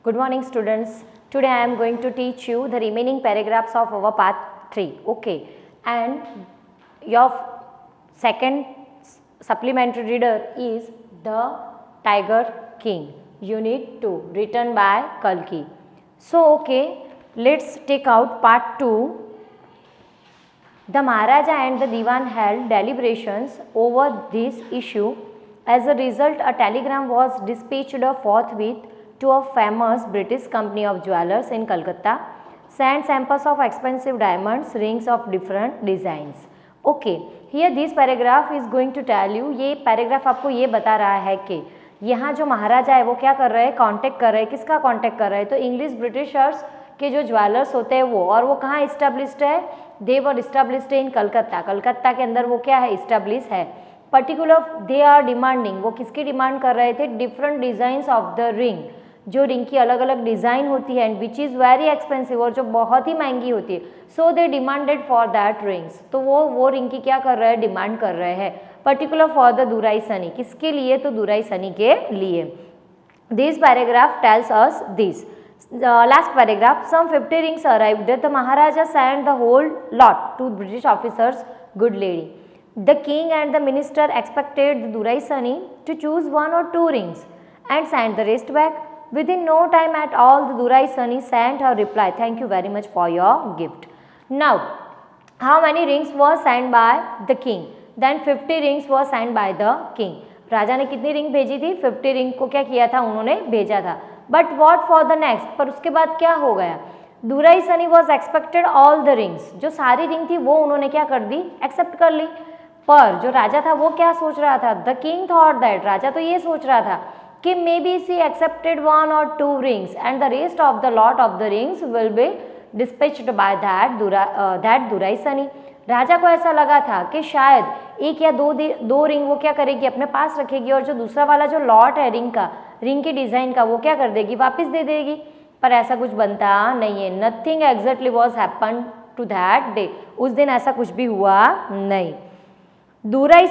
Good morning, students. Today I am going to teach you the remaining paragraphs of our part 3. Okay, and your second supplementary reader is The Tiger King, Unit 2, written by Kalki. So, okay, let's take out part 2. The Maharaja and the Diwan held deliberations over this issue. As a result, a telegram was dispatched forthwith to a famous British company of jewelers in Calcutta, sent samples of expensive diamonds, rings of different designs. Okay, here this paragraph is going to tell you, ये paragraph आपको ये बता रहा है कि यहाँ जो महाराजा है वो क्या कर रहे हैं, कांटेक्ट कर रहे हैं, किसका कांटेक्ट कर रहे हैं, तो इंग्लिश ब्रिटिशर्स के जो ज्वेलर्स होते हैं वो, और वो कहाँ इस्टेब्लिश्ड है, दे वर इस्टेब्लिश्ड इन कलकत्ता, कलकत्ता के अंदर वो क्या है, इस्टेब्लिश है. पर्टिकुलर दे आर डिमांडिंग, वो किसकी डिमांड कर रहे थे, different designs of the ring, जो रिंग की अलग अलग डिज़ाइन होती है and which is very expensive, और जो बहुत ही महंगी होती है. So they demanded for that rings, तो वो रिंग की क्या कर रहे हैं, डिमांड कर रहे हैं. पर्टिकुलर फॉर द दुराई सनी, किसके लिए, तो दुराई सनी के लिए. This paragraph tells us this. Last paragraph, some 50 rings arrived. The Maharaja sent the whole lot to British officers, good lady. The king and the minister expected the Durai Sani to choose 1 or 2 rings and sent the rest back. Within no time at all, the Durai Sani sent her reply, thank you very much for your gift. Now, how many rings were sent by the king? Then 50 rings were sent by the king. राजा ने कितनी ring भेजी थी, 50 ring को क्या किया था, उन्होंने भेजा था. But what for the next, पर उसके बाद क्या हो गया, duraisani was expected all the rings, जो सारी रिंग थी वो उन्होंने क्या कर दी, एक्सेप्ट कर ली. पर जो राजा था वो क्या सोच रहा था, द किंग थॉट दैट, राजा तो ये सोच रहा था कि maybe she accepted 1 or 2 rings and the rest of the lot of the rings will be dispatched by that duraisani. राजा को ऐसा लगा था कि शायद 1 या 2 रिंग वो क्या करेगी, अपने पास रखेगी, और जो दूसरा वाला जो लॉट है रिंग का, रिंग की डिज़ाइन का, वो क्या कर देगी, वापस दे देगी. पर ऐसा कुछ बनता नहीं है. Nothing exactly was happen to that day, उस दिन ऐसा कुछ भी हुआ नहीं. दुराई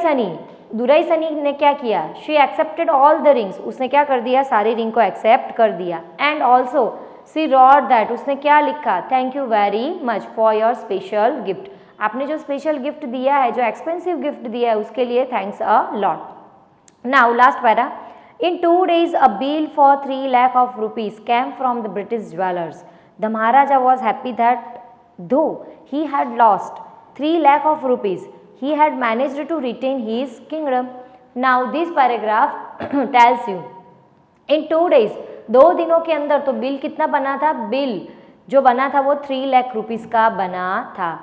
सनी ने क्या किया, she accepted all the rings, उसने क्या कर दिया, सारी रिंग को एक्सेप्ट कर दिया. And also she wrote that, उसने क्या लिखा, thank you very much for your special gift, आपने जो स्पेशल गिफ्ट दिया है, जो एक्सपेंसिव गिफ्ट दिया है, उसके लिए thanks a lot. Now last para. In 2 days, a bill for 3 lakh of rupees came from the British jewelers. The Maharaja was happy that though he had lost 3 lakh of rupees, he had managed to retain his kingdom. Now this paragraph tells you, in 2 days, 2 दिनों के अंदर, तो bill कितना बना था, bill जो बना था वो 3 लाख रुपीज़ का बना था.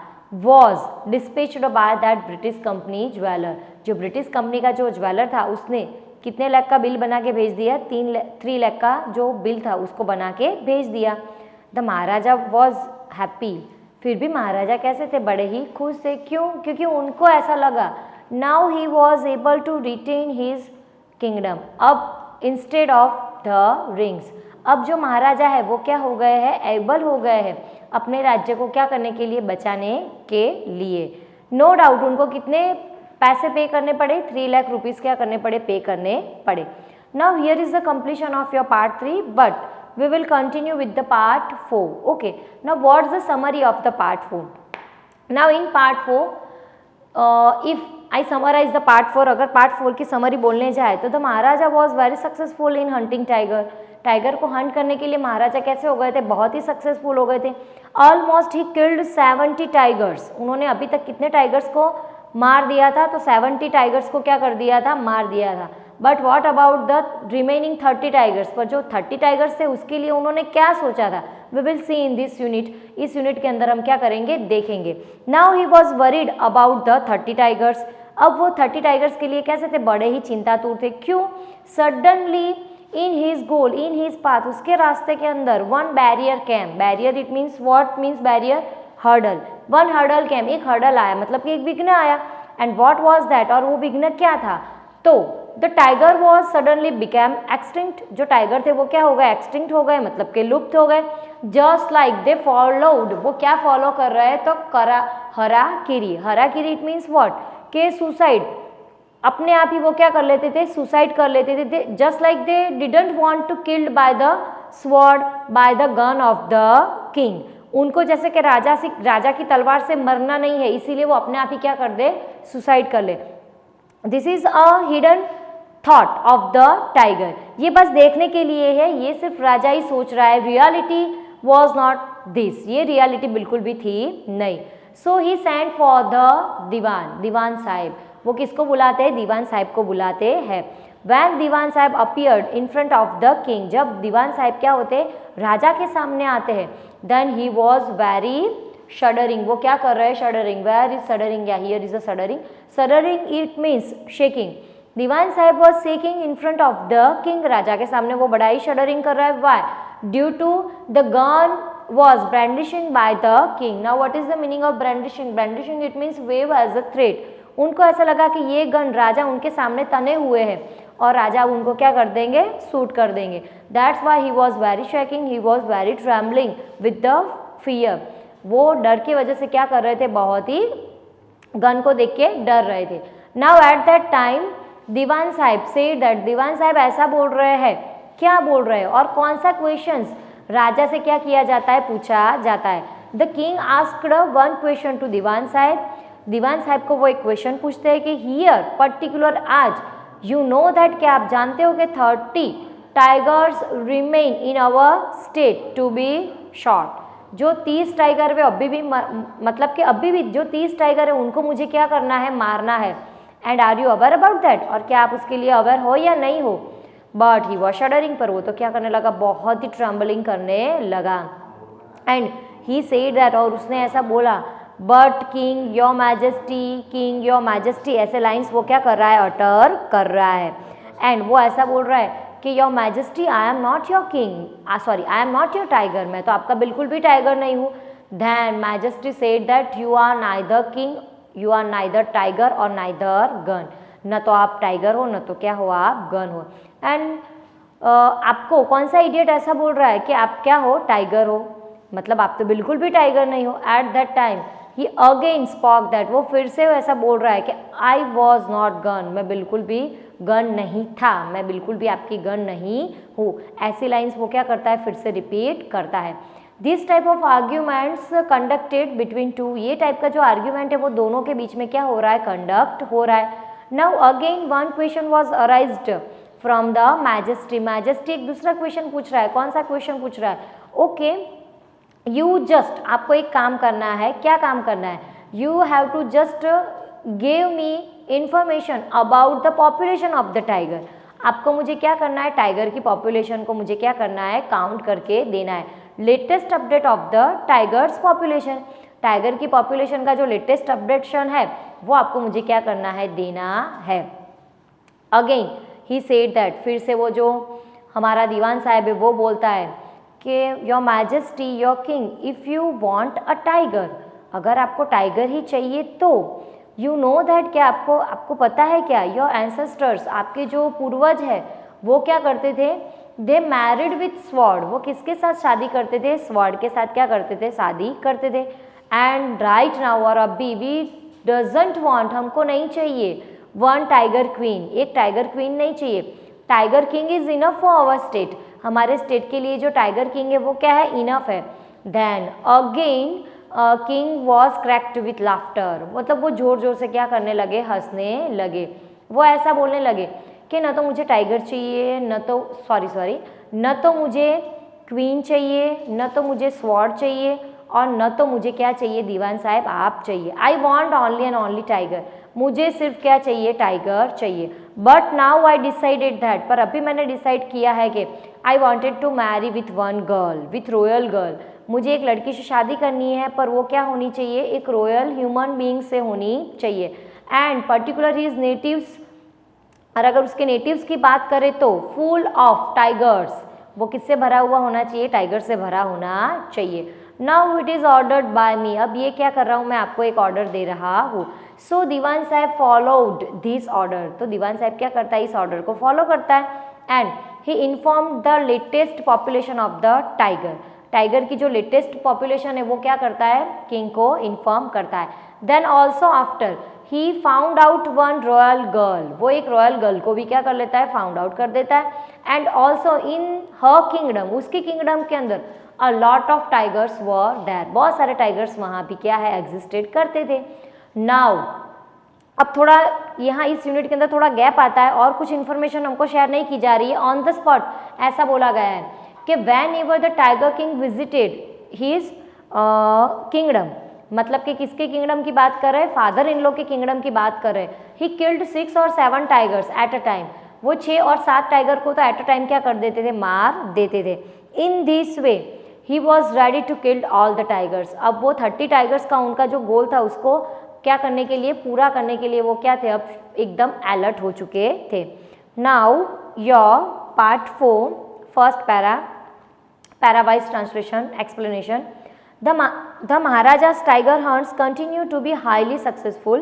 was dispatched by that British company jeweler, जो ब्रिटिश कंपनी का जो ज्वेलर था उसने कितने लाख का बिल बना के भेज दिया, 3 लाख का जो बिल था उसको बना के भेज दिया. द महाराजा वॉज हैप्पी, फिर भी महाराजा कैसे थे, बड़े ही खुश थे. क्यों, क्योंकि उनको ऐसा लगा, now he was able to retain his kingdom, अब इंस्टेड ऑफ द रिंग्स, अब जो महाराजा है वो क्या हो गए हैं, एबल हो गए हैं अपने राज्य को क्या करने के लिए, बचाने के लिए. नो डाउट उनको कितने पैसे पे करने पड़े, 3 लाख रुपीज़ क्या करने पड़े, पे करने पड़े. Now here is the completion of your part 3, but we will continue with the part 4. Okay, now what is the summary of the part 4. Now in part 4, if I summarize the part 4, अगर part 4 की summary बोलने जाए तो the maharaja was very successful in hunting tiger, tiger को hunt करने के लिए महाराजा कैसे हो गए थे, बहुत ही सक्सेसफुल हो गए थे. ऑलमोस्ट ही किल्ड 70 टाइगर्स, उन्होंने अभी तक कितने टाइगर्स को मार दिया था, तो 70 टाइगर्स को क्या कर दिया था, मार दिया था. But what about the remaining 30 tigers, पर जो 30 टाइगर्स थे उसके लिए उन्होंने क्या सोचा था, we will see in this unit, इस यूनिट के अंदर हम क्या करेंगे, देखेंगे. Now he was worried about the 30 tigers, अब वो 30 टाइगर्स के लिए कैसे थे, बड़े ही चिंतातुर थे. क्यों, suddenly in his goal, in his path, उसके रास्ते के अंदर 1 barrier came, barrier it means what means barrier, hurdle, 1 hurdle came, एक हर्डल आया, मतलब कि एक विघ्न आया. एंड व्हाट वाज दैट, और वो विघ्न क्या था, तो the tiger was suddenly became extinct, जो टाइगर थे वो क्या हो गए, एक्सटिंक्ट हो गए, मतलब कि लुप्त हो गए. जस्ट लाइक दे फॉलोड, वो क्या फॉलो कर रहे हैं, तो हराकिरी इट मीन्स व्हाट, के सुसाइड, अपने आप ही वो क्या कर लेते थे, सुसाइड कर लेते थे. Just like they didn't want to killed by the sword by the gun of the king. उनको जैसे कि राजा की तलवार से मरना नहीं है, इसीलिए वो अपने आप ही क्या कर दे, सुसाइड कर ले। This is a hidden thought of the tiger. ये बस देखने के लिए है, ये सिर्फ राजा ही सोच रहा है, रियलिटी वॉज नॉट दिस, ये रियलिटी बिल्कुल भी थी नहीं। So he send for the दीवान साहिब। वो किसको बुलाते हैं, दीवान साहिब को बुलाते हैं। When Dewan Sahib appeared in front of the king, जब दीवान साहिब क्या होते हैं, राजा के सामने आते हैं, then he was very shuddering. वो क्या कर रहे हैं, शडरिंग। वेयर इज शडरिंग, या here is a shuddering. Shuddering it means shaking. Diwan Sahib was shaking in front of the king, राजा के सामने वो बड़ा ही शडरिंग कर रहा है। Why, due to the gun was brandishing by the king. Now what is the meaning of brandishing? Brandishing it means wave as a threat. उनको ऐसा लगा कि ये गन राजा उनके सामने तने हुए हैं और राजा उनको क्या कर देंगे, शूट कर देंगे। That's why he was very shaking, he was very trembling with the fear. वो डर की वजह से क्या कर रहे थे, बहुत ही गन को देख के डर रहे थे। Now at that time Diwan Sahib said that, Diwan Sahib ऐसा बोल रहे हैं, क्या बोल रहे हैं और कौन सा क्वेश्चंस राजा से क्या किया जाता है, पूछा जाता है। The king asked one question to Diwan Sahib. Diwan Sahib को वो एक क्वेश्चन पूछते हैं कि हियर पर्टिकुलर आज, यू नो दैट, क्या आप जानते हो कि 30 tigers remain in our state to be shot. जो 30 टाइगर वे अभी भी मतलब कि अभी भी जो 30 टाइगर है उनको मुझे क्या करना है, मारना है। And are you aware about that, और क्या आप उसके लिए अवेयर हो या नहीं हो। बट ही वॉज शडरिंग, पर वो तो क्या करने लगा, बहुत ही ट्रम्बलिंग करने लगा। एंड ही सेड दैट, और उसने ऐसा बोला, but king your majesty, king your majesty, ऐसे लाइन्स वो क्या कर रहा है, अटर कर रहा है। एंड वो ऐसा बोल रहा है कि your majesty I am not your king, sorry I am not your tiger, मैं तो आपका बिल्कुल भी टाइगर नहीं हूँ। Then majesty said that you are neither king, you are neither tiger और नाइदर गन, न तो आप टाइगर हो न तो क्या हो, आप गन हो। एंड आपको कौन सा इडियट ऐसा बोल रहा है कि आप क्या हो, टाइगर हो, मतलब आप तो बिल्कुल भी टाइगर नहीं हो। Eight that time he again spoke that, वो फिर से ऐसा बोल रहा है कि आई वॉज नॉट गन, मैं बिल्कुल भी गन नहीं था, मैं बिल्कुल भी आपकी गन नहीं हूँ। ऐसी लाइन्स वो क्या करता है, फिर से रिपीट करता है। This type of arguments conducted between two, ये टाइप का जो आर्ग्यूमेंट है वो दोनों के बीच में क्या हो रहा है, कंडक्ट हो रहा है। Now again one question was arised from the majesty. Majesty एक दूसरा क्वेश्चन पूछ रहा है, कौन सा क्वेश्चन पूछ रहा है, ओके यू जस्ट, आपको एक काम करना है, क्या काम करना है, you have to just give me information about the population of the tiger. आपको मुझे क्या करना है, टाइगर की पॉपुलेशन को मुझे क्या करना है, काउंट करके देना है। Latest update of the tigers population, tiger की पॉपुलेशन का जो लेटेस्ट अपडेशन है वो आपको मुझे क्या करना है, देना है। अगेन ही सेड दैट, फिर से वो जो हमारा दीवान साहब है वो बोलता है कि your majesty your king, if you want a tiger, अगर आपको टाइगर ही चाहिए तो, यू नो दैट, क्या आपको पता है क्या, योर एंसेस्टर्स, आपके जो पूर्वज है वो क्या करते थे, दे मैरिड विथ स्वॉर्ड, वो किसके साथ शादी करते थे, स्वॉर्ड के साथ क्या करते थे, शादी करते थे। एंड राइट नाउ, और अभी वी डजंट वांट, हमको नहीं चाहिए, वन टाइगर क्वीन, एक टाइगर क्वीन नहीं चाहिए। Tiger king is enough for our state, हमारे स्टेट के लिए जो टाइगर किंग है वो क्या है, इनफ है। Then again king was cracked with laughter, मतलब वो जोर जोर से क्या करने लगे, हंसने लगे। वो ऐसा बोलने लगे कि न तो मुझे टाइगर चाहिए, न तो न तो मुझे क्वीन चाहिए, न तो मुझे स्वॉर्ड चाहिए, और न तो मुझे क्या चाहिए, दीवान साहब आप चाहिए। I want only and only tiger, मुझे सिर्फ क्या चाहिए, टाइगर चाहिए। But now I decided that, पर अभी मैंने डिसाइड किया है कि I wanted to marry with one girl, with royal girl, मुझे एक लड़की से शादी करनी है, पर वो क्या होनी चाहिए, एक रॉयल ह्यूमन बीइंग से होनी चाहिए। एंड पर्टिकुलर हिज नेटिव्स, और अगर उसके नेटिव्स की बात करें तो फुल ऑफ टाइगर्स, वो किससे भरा हुआ होना चाहिए, टाइगर से भरा होना चाहिए। Now it is ordered by me, अब ये क्या कर रहा हूँ मैं, आपको एक ऑर्डर दे रहा हूँ। सो दीवान साहब फॉलोड दिस ऑर्डर, तो दीवान साहब क्या करता है, इस ऑर्डर को फॉलो करता है। And he inform the latest population of the tiger, tiger की जो लेटेस्ट पॉपुलेशन है वो क्या करता है, किंग को इन्फॉर्म करता है। Then also after he found out one royal girl, वो एक रॉयल गर्ल को भी क्या कर लेता है, फाउंड आउट कर देता है. And also in her kingdom, उसके किंगडम के अंदर a lot of tigers were there, बहुत सारे टाइगर्स वहाँ भी क्या है, एग्जिस्टेड करते थे. नाउ अब थोड़ा यहाँ इस यूनिट के अंदर थोड़ा गैप आता है और कुछ इन्फॉर्मेशन हमको शेयर नहीं की जा रही है. ऑन द स्पॉट ऐसा बोला गया है कि van ever the tiger king visited his kingdom, मतलब कि किसके किंगडम की बात कर रहे हैं, फादर इन लॉ के किंगडम की बात कर रहे हैं. ही किल्ड 6 और 7 टाइगर्स एट अ टाइम, वो 6 और 7 टाइगर को तो एट अ टाइम क्या कर देते थे, मार देते थे. In this way he was ready to killed all the tigers. अब वो 30 टाइगर्स का उनका जो गोल था उसको क्या करने के लिए, पूरा करने के लिए वो क्या थे, अब एकदम अलर्ट हो चुके थे. Now your part 4 first para wise translation explanation. The Maharaja's tiger hunts continue to be highly successful.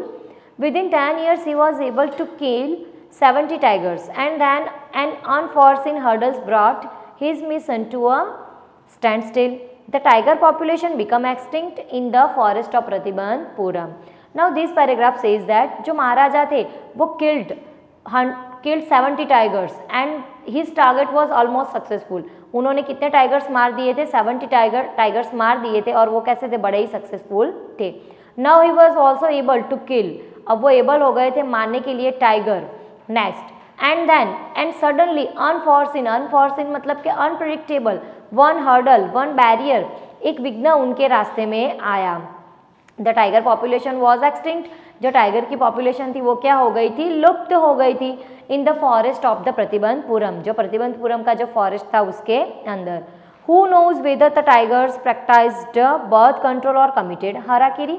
Within 10 years, he was able to kill 70 tigers, and then an unforeseen hurdles brought his mission to a standstill. The tiger population became extinct in the forest of Pratibandhuram. Now, this paragraph says that जो महाराजा थे वो killed 70 tigers and his target was almost successful. उन्होंने कितने tigers मार दिए थे, 70 tigers मार दिए थे और वो कैसे थे, बड़े ही सक्सेसफुल थे. Now he was also able to kill, अब वो एबल हो गए थे मारने के लिए tiger. Next and then and suddenly unforeseen मतलब कि unpredictable, one hurdle one barrier, एक विघ्न उनके रास्ते में आया. The tiger population was extinct, जो टाइगर की पॉपुलेशन थी वो क्या हो गई थी, लुप्त हो गई थी. In the forest of the Pratibandhapuram, जो प्रतिबंधपुरम का जो फॉरेस्ट था उसके अंदर. Who knows whether the tigers practised birth control और कमिटेड हाराकिरी,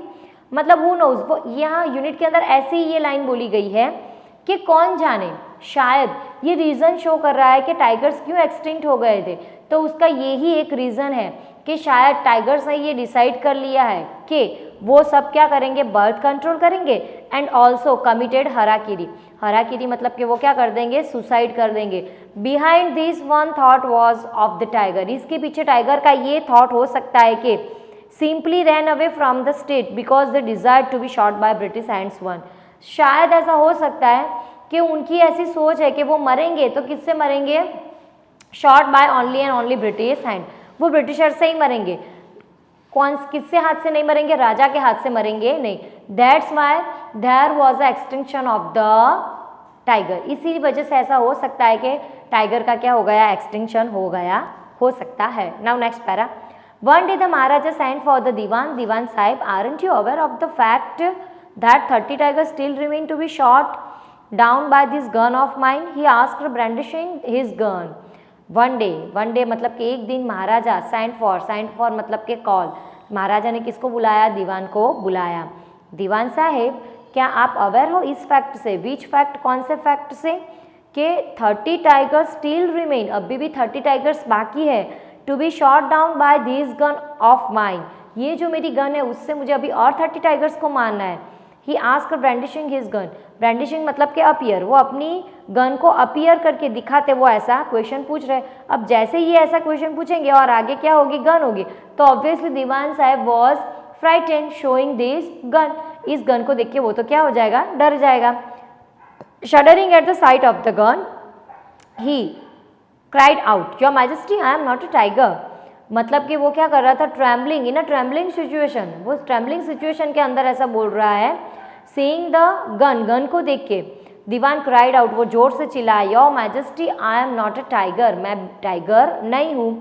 मतलब हु नोज, वो यहाँ यूनिट के अंदर ऐसे ही ये लाइन बोली गई है कि कौन जाने, शायद ये रीज़न शो कर रहा है कि टाइगर्स क्यों एक्सटिंक्ट हो गए थे. तो उसका यही एक रीज़न है कि शायद टाइगर्स ने ये डिसाइड कर लिया है कि वो सब क्या करेंगे, बर्थ कंट्रोल करेंगे एंड ऑल्सो कमिटेड हराकिरी. हराकिरी मतलब कि वो क्या कर देंगे, सुसाइड कर देंगे. Behind this one thought was of the tiger, इसके पीछे टाइगर का ये थॉट हो सकता है कि simply ran away from the state because the desire to be shot by British hands one. शायद ऐसा हो सकता है कि उनकी ऐसी सोच है कि वो मरेंगे तो किससे मरेंगे, shot by only and only British hand, वो ब्रिटिशर से ही मरेंगे. कौन किससे हाथ से नहीं मरेंगे, राजा के हाथ से मरेंगे नहीं. That's why there was a extinction of the tiger, इसी वजह से ऐसा हो सकता है कि टाइगर का क्या हो गया, एक्सटिंक्शन हो सकता है. Now next para. One day the Maharaja sent for the Diwan Sahib, aren't you aware of the fact that 30 tigers still remain to be shot down by this gun of mine, he asked brandishing his gun. One day मतलब कि एक दिन महाराजा sent for मतलब कि call, महाराजा ने किसको बुलाया, दीवान को बुलाया. दीवान साहेब क्या आप अवेयर हो इस फैक्ट से, विच फैक्ट, कौन से फैक्ट से, कि 30 टाइगर्स स्टिल रिमेन, अभी भी 30 टाइगर्स बाकी है, to be shot down by this gun of mine, ये जो मेरी गन है उससे मुझे अभी और 30 टाइगर्स को मारना है. ही asked brandishing his gun, brandishing मतलब कि अपीयर, वो अपनी गन को अपीयर करके दिखाते, वो ऐसा क्वेश्चन पूछ रहे. अब जैसे ये ऐसा क्वेश्चन पूछेंगे और आगे क्या होगी, गन होगी, तो ऑब्वियसली दीवान साहब was frightened showing this gun, इस गन को देख के वो तो क्या हो जाएगा, डर जाएगा. Shuddering at the site of the gun he cried out, your majesty I am not a tiger, मतलब कि वो क्या कर रहा था, ट्रैम्बलिंग, इन अ ट्रैम्बलिंग सिचुएशन, वो ट्रैम्बलिंग सिचुएशन के अंदर ऐसा बोल रहा है. सीइंग द गन को देख के दीवान क्राइड आउट, वो जोर से चिल्लाया, your majesty I am not a tiger, मैं टाइगर नहीं हूँ.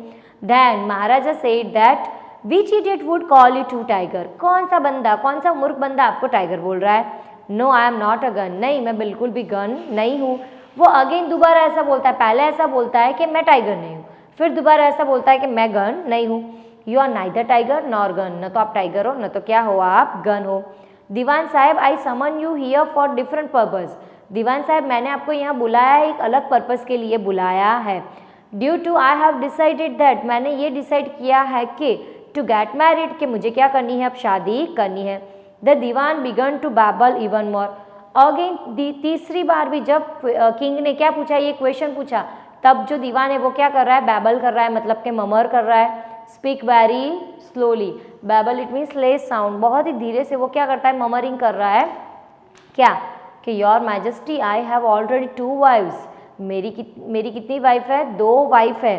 Then maharaja said that which idiot would call you to tiger, कौन सा मूर्ख बंदा आपको टाइगर बोल रहा है. No I am not a gun, नहीं मैं बिल्कुल भी गन नहीं हूँ. वो अगेन दोबारा ऐसा बोलता है, पहले ऐसा बोलता है कि मैं टाइगर नहीं हूँ, फिर दोबारा ऐसा बोलता है कि मैं गन नहीं हूँ. You are neither tiger nor gun, न तो आप टाइगर हो न तो क्या हो, आप गन हो. Diwan Sahab I summon you here for different purpose, Diwan Sahab मैंने आपको यहाँ बुलाया है, एक अलग पर्पज़ के लिए बुलाया है. Due to I have decided that, मैंने ये डिसाइड किया है कि टू गेट मैरिड, कि मुझे क्या करनी है, अब शादी करनी है. The Dewan began to babble even more, again तीसरी बार भी जब किंग ने क्या पूछा, ये क्वेश्चन पूछा, तब जो दीवान है वो क्या कर रहा है, बैबल कर रहा है, मतलब कि ममर कर रहा है. Speak very slowly, babble it means less sound, बहुत ही धीरे से वो क्या करता है, ममरिंग कर रहा है. क्या कि your majesty I have already 2 wives, मेरी कितनी वाइफ है, 2 वाइफ है।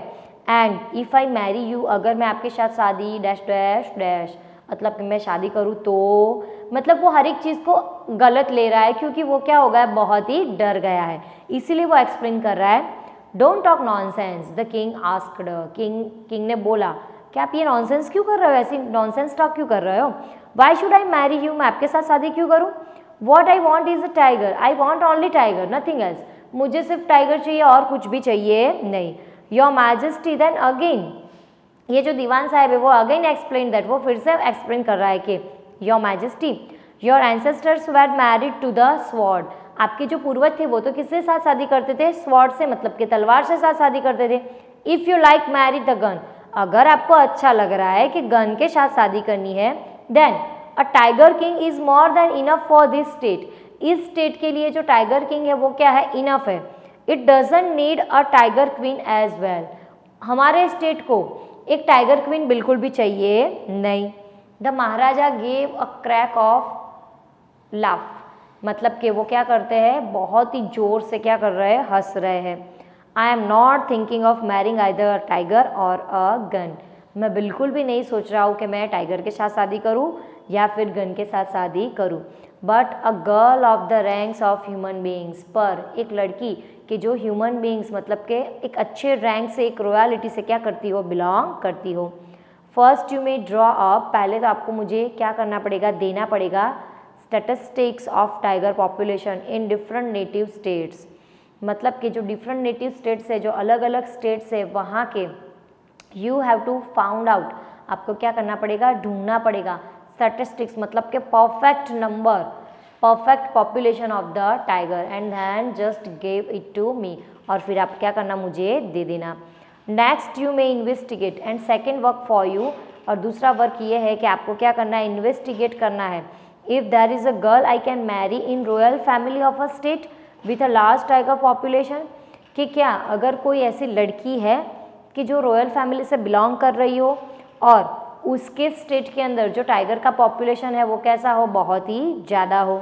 And if I marry you, अगर मैं आपके साथ शादी डैश डैश डैश, मतलब कि मैं शादी करूँ तो, मतलब वो हर एक चीज़ को गलत ले रहा है क्योंकि वो क्या हो गया, बहुत ही डर गया है, इसीलिए वो एक्सप्लेन कर रहा है। Don't talk nonsense the king asked, king ने बोला कि आप ये नॉनसेंस क्यों कर रहे हो, ऐसी नॉनसेंस टॉक क्यों कर रहे हो। Why should I marry you, मैं आपके साथ शादी क्यों करूँ। What I want is a tiger, I want only tiger nothing else, मुझे सिर्फ टाइगर चाहिए और कुछ भी चाहिए नहीं। योर मैजेस्टी देन अगेन, ये जो दीवान साहब है वो अगेन एक्सप्लेन दैट, वो फिर से एक्सप्लेन कर रहा है कि your majesty your ancestors were married to the sword, आपके जो पूर्वज थे वो तो किसके साथ शादी करते थे, स्वॉर्ड से, मतलब कि तलवार से साथ शादी करते थे। If you like marry the gun, अगर आपको अच्छा लग रहा है कि गन के साथ शादी करनी है, then a tiger king is more than enough for this state, इस स्टेट के लिए जो टाइगर किंग है वो क्या है, इनफ है। It doesn't need a tiger queen as well, हमारे स्टेट को एक टाइगर क्वीन बिल्कुल भी चाहिए नहीं। The maharaja gave a crack of laugh, मतलब कि वो क्या करते हैं, बहुत ही जोर से क्या कर रहे हैं, हंस रहे हैं। आई am not thinking of marrying either a tiger और अ गन, मैं बिल्कुल भी नहीं सोच रहा हूँ कि मैं टाइगर के साथ शादी करूँ या फिर गन के साथ शादी करूँ। But a girl of the ranks of human beings, पर एक लड़की कि जो ह्यूमन बींग्स मतलब के एक अच्छे रैंक से, एक रॉयलिटी से क्या करती हो, बिलोंग करती हो। First you may draw up, पहले तो आपको मुझे क्या करना पड़ेगा, देना पड़ेगा statistics of tiger population in different native states, मतलब कि जो डिफरेंट नेटिव स्टेट्स है, जो अलग अलग स्टेट्स है वहाँ के, you have to found out, आपको क्या करना पड़ेगा, ढूंढना पड़ेगा। स्टैटिस्टिक्स मतलब कि perfect number, perfect population of the tiger and then just give it to me, और फिर आप क्या करना, मुझे दे देना। Next you may investigate and second work for you, और दूसरा वर्क ये है कि आपको क्या करना है, इन्वेस्टिगेट करना है। If there is a girl I can marry in royal family of a state with a large tiger population, कि क्या अगर कोई ऐसी लड़की है कि जो रॉयल फैमिली से बिलोंग कर रही हो और उसके स्टेट के अंदर जो टाइगर का पॉपुलेशन है वो कैसा हो, बहुत ही ज़्यादा हो।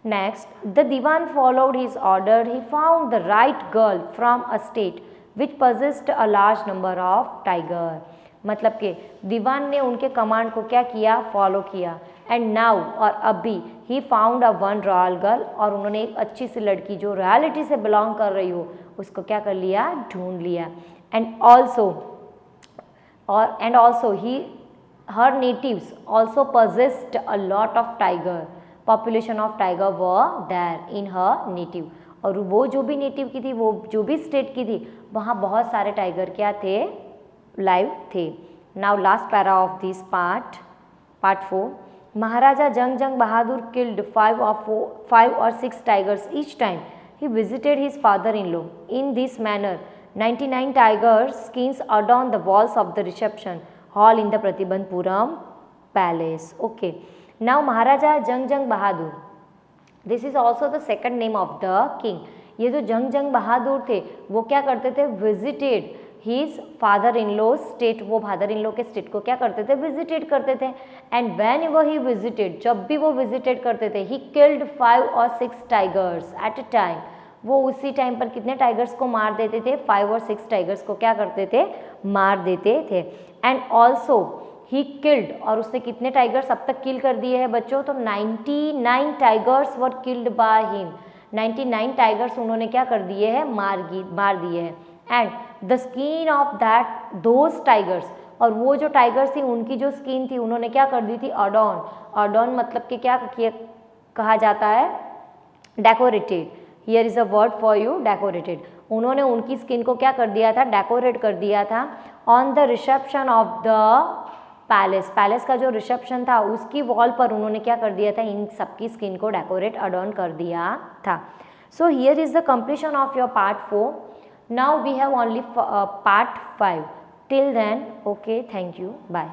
Next the diwan followed his order, he found the right girl from a state which possessed a large number of tiger, मतलब कि दीवान ने उनके कमांड को क्या किया, फॉलो किया। एंड नाउ, और अभी, he found a one royal girl, और उन्होंने एक अच्छी सी लड़की जो रॉयलिटी से बिलोंग कर रही हो उसको क्या कर लिया, ढूंढ लिया। And also he her natives also possessed a lot of tiger, population of tiger were there in her native, और वो जो भी नेटिव की थी, वो जो भी स्टेट की थी, वहाँ बहुत सारे टाइगर क्या थे, लाइव थे। Now last para of this part 4, Maharaja Jung Bahadur killed 5 or 6 tigers each time he visited his father-in-law. In this manner 99 tigers skins adorn the walls of the reception hall in the Pratibandpuram palace. Okay, now Maharaja Jung Bahadur, this is also the second name of the king. ये जो जंग बहादुर थे वो क्या करते थे, visited his father in law state, वो father in law के state को क्या करते थे, विजिटेड करते थे। And whenever he visited, जब भी वो विजिटेड करते थे, he killed 5 or 6 tigers at a time, वो उसी टाइम पर कितने टाइगर्स को मार देते थे, 5 और 6 टाइगर्स को क्या करते थे, मार देते थे। एंड ऑल्सो ही किल्ड, और उसने कितने टाइगर्स अब तक किल कर दिए हैं बच्चों, तो 99 tigers were killed by him, 99 tigers उन्होंने क्या कर दिए हैं, मार दिए हैं। And the skin of that those tigers, और वो जो टाइगर्स थी उनकी जो स्किन थी उन्होंने क्या कर दी थी, अडॉर्न मतलब कि क्या कहा जाता है, decorated. Here is a word for you, decorated. उन्होंने उनकी स्किन को क्या कर दिया था, डेकोरेट कर दिया था। On the reception of the palace का जो रिसेप्शन था उसकी वॉल पर उन्होंने क्या कर दिया था, इन सबकी स्किन को डेकोरेट अडॉर्न कर दिया था। So here is the completion of your part 4. Now we have only part 5. Till then, okay, thank you, bye.